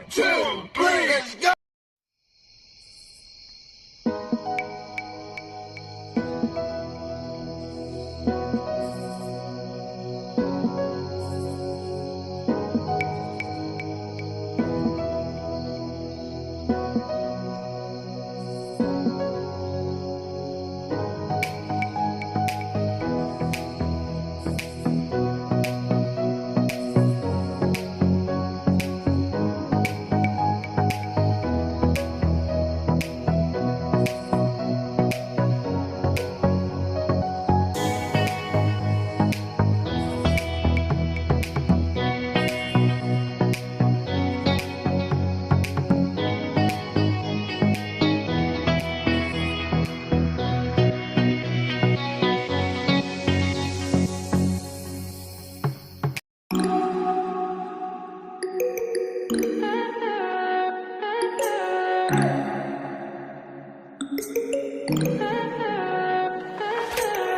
2, 3, let's go!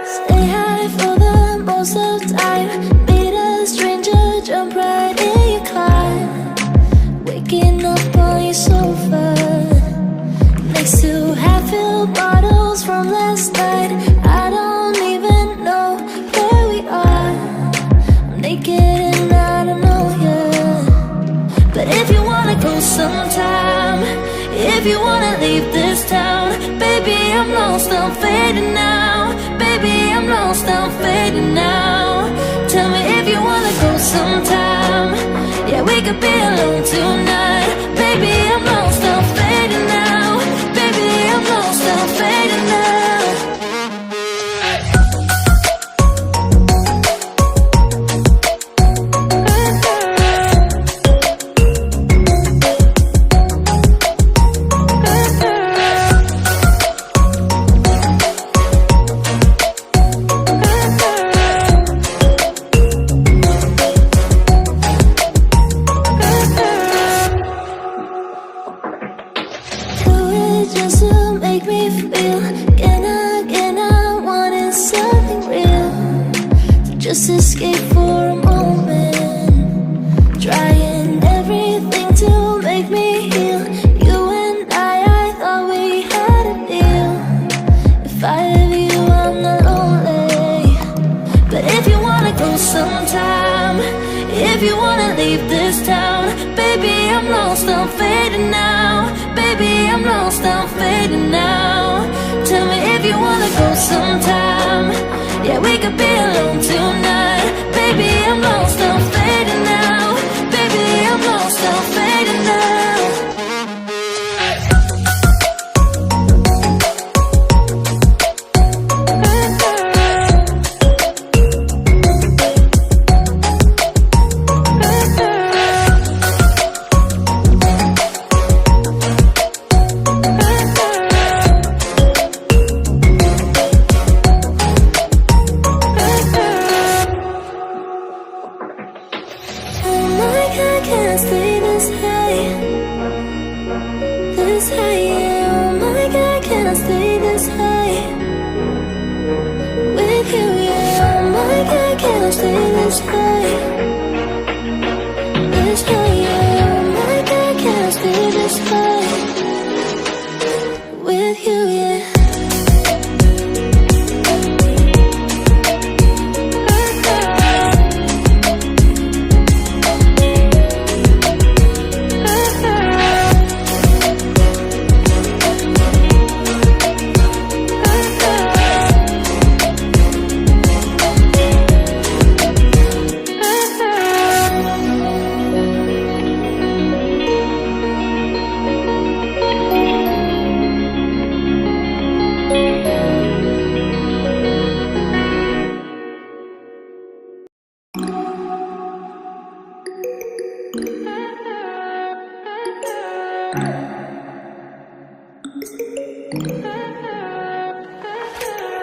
Stay high for the most of the time. Meet a stranger, jump right in your car. Waking up on your sofa next to half-filled bottles from last night. I don't even know where we are. I'm naked and I don't know you. But if you wanna go sometime, if you wanna leave this town, baby, I'm lost, I'm fading now. Baby, I'm lost, I'm fading now. Tell me if you wanna go sometime. Yeah, we could be alone tonight. Baby, I'm lost, I'm fading now. Baby, I'm lost, I'm fading now. Just to make me feel again, I wanted something real to just escape for a moment, trying everything to make me heal. You and I thought we had a deal. If I have you, I'm not lonely. But if you wanna go sometime, if you wanna leave this town, baby, I'm lost, I'm fading now. Baby, I'm lost, I'm fading now. Tell me if you wanna go sometime. Yeah, we could be alone tonight. Baby, I'm lost, I'm fading now. Baby, I'm lost, I'm fading now. Can't stay this high, yeah. Oh my God, can I stay this high with you, yeah. Oh my God, can I stay this high, yeah. Oh my God, can I stay this high with you, yeah.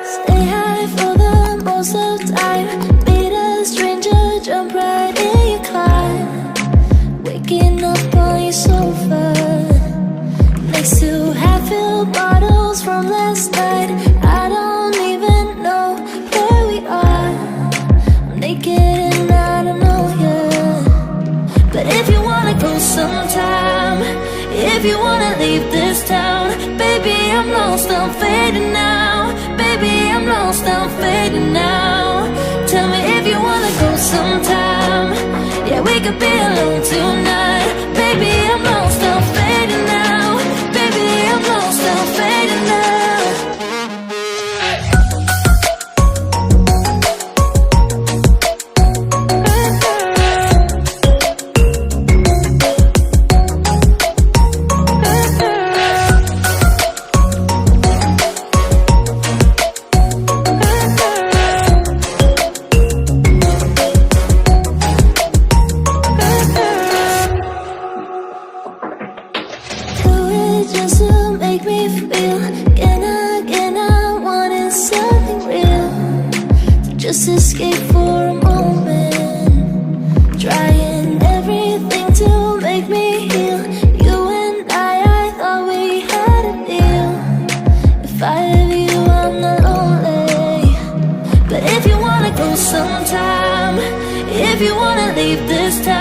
Stay high for the most of the time. Meet a stranger, jump right in your car. Waking up on your sofa next to half-filled bottles from last night. I don't even know where we are. I'm naked and I don't know you. But if you wanna go sometime, if you wanna leave this town. Baby, I'm lost, I'm fading now. Baby, I'm lost, I'm fading now. Tell me if you wanna go sometime. Yeah, we could be alone tonight. Baby, I'm lost, I'm fading now. Baby, I'm lost, I'm fading now. Just to make me feel again I wanted something real to just escape for a moment, trying everything to make me heal. You and I thought we had a deal. If I have you, I'm not lonely. But if you wanna go sometime, if you wanna leave this town,